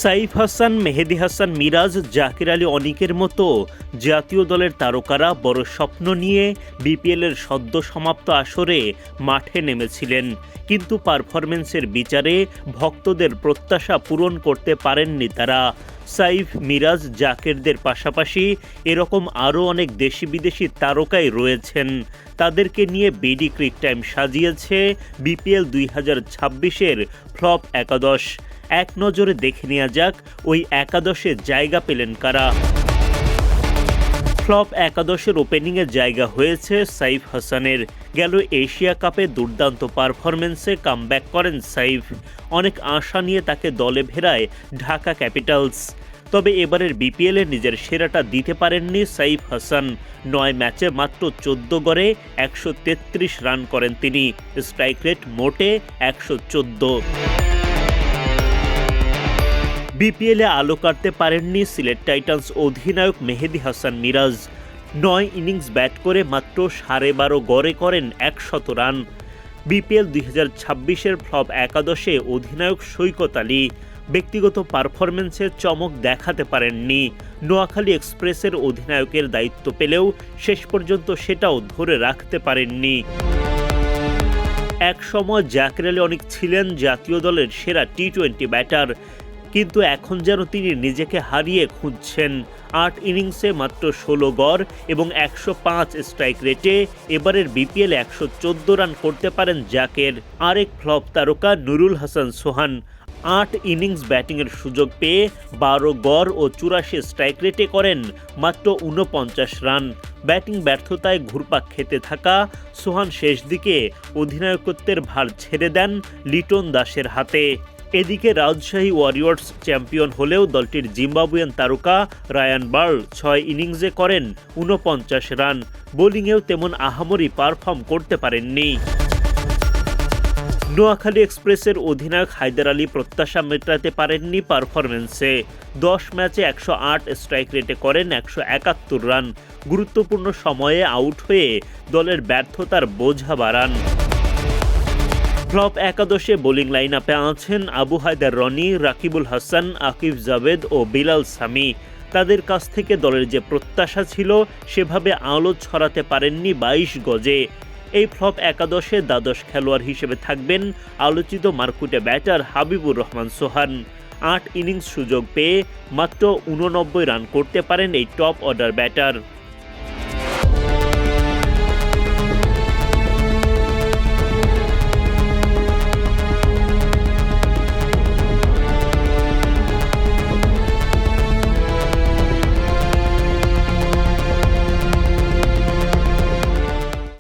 সাইফ হাসান, মেহেদী হাসান মিরাজ, জাকির আলী অনিকের মতো জাতীয় দলের তারকারা বড় স্বপ্ন নিয়ে বিপিএলের সদ্য সমাপ্ত আসরে মাঠে নেমেছিলেন, কিন্তু পারফরম্যান্সের বিচারে ভক্তদের প্রত্যাশা পূরণ করতে পারেননি তারা। সাইফ, মিরাজ, জাকিরদের পাশাপাশি এরকম আরও অনেক দেশি বিদেশি তারকাই রয়েছেন। তাদেরকে নিয়ে বিডি ক্রিক টাইম সাজিয়েছে বিপিএল 2026-এর ফ্লপ একাদশ। এক নজরে দেখে নেওয়া যাক ওই একাদশে জায়গা পেলেন কারা। ফ্লপ একাদশের ওপেনিংয়ে জায়গা হয়েছে সাইফ হাসানের। গেল এশিয়া কাপে দুর্দান্ত পারফরম্যান্সে কামব্যাক করেন সাইফ। অনেক আশা নিয়ে তাকে দলে ভেড়ায় ঢাকা ক্যাপিটালস। তবে এবারের বিপিএলে নিজের সেরাটা দিতে পারেননি সাইফ হাসান। 9 ম্যাচে মাত্র 14 গড়ে 133 রান করেন তিনি। স্ট্রাইক রেট মোটে 114। বিপিএলে আলো কাটতে পারেননি সিলেট টাইটান্স অধিনায়ক মেহেদী হাসান মিরাজ। 9 ইনিংস ব্যাট করে মাত্র 12.5 গড়ে করেন 100 রান। বিপিএল 2026-এর ফ্লপ একাদশে অধিনায়ক সৈকত আলী ব্যক্তিগত পারফরম্যান্সে চমক দেখাতে পারেননি। নোয়াখালী এক্সপ্রেসের অধিনায়কের দায়িত্ব পেলেও শেষ পর্যন্ত সেটাও ধরে রাখতে পারেননি। এক সময় জাকির আলী অনিক ছিলেন জাতীয় দলের সেরা টি-20 ব্যাটার, কিন্তু এখন যেন তিনি নিজেকে হারিয়ে খুঁজছেন। 8 ইনিংসে মাত্র 16 গড় এবং 105 স্ট্রাইক রেটে এবারের বিপিএলে 114 রান করতে পারেন জাকের। আরেক ফ্লপ তারকা নুরুল হাসান সোহান 8 ইনিংস ব্যাটিংয়ের সুযোগ পেয়ে 12 গড় ও 84 স্ট্রাইক রেটে করেন মাত্র 49 রান। ব্যাটিং ব্যর্থতায় ঘুরপাক খেতে থাকা সোহান শেষ দিকে অধিনায়কত্বের ভার ছেড়ে দেন লিটন দাসের হাতে। এদিকে রাজশাহী ওয়ারিয়র্স চ্যাম্পিয়ন হলেও দলটির জিম্বাবুয়ান তারকা রায়ান বার্ল 6 ইনিংসে করেন 49 রান। বোলিংয়েও তেমন আহামরি পারফর্ম করতে পারেননি। নোয়াখালী এক্সপ্রেসের অধিনায়ক হায়দার আলী প্রত্যাশা মেটাতে পারেননি পারফরম্যান্সে। 10 ম্যাচে 108 স্ট্রাইক রেটে করেন 171 রান। গুরুত্বপূর্ণ সময়ে আউট হয়ে দলের ব্যর্থতার বোঝা বাড়ান। ফ্লপ একাদশে বোলিং লাইন আপে আছেন আবু হায়দার রনি, রাকিবুল হাসান, আকিব জাভেদ ও বিলাল সামি। তাদের কাছ থেকে দলের যে প্রত্যাশা ছিল সেভাবে আলো ছড়াতে পারেননি 22 গজে। এই ফ্লপ একাদশে দ্বাদশ খেলোয়াড় হিসেবে থাকবেন আলোচিত মারকুটে ব্যাটার হাবিবুর রহমান সোহান। 8 ইনিংস সুযোগ পেয়ে মাত্র 89 রান করতে পারেন এই টপ অর্ডার ব্যাটার।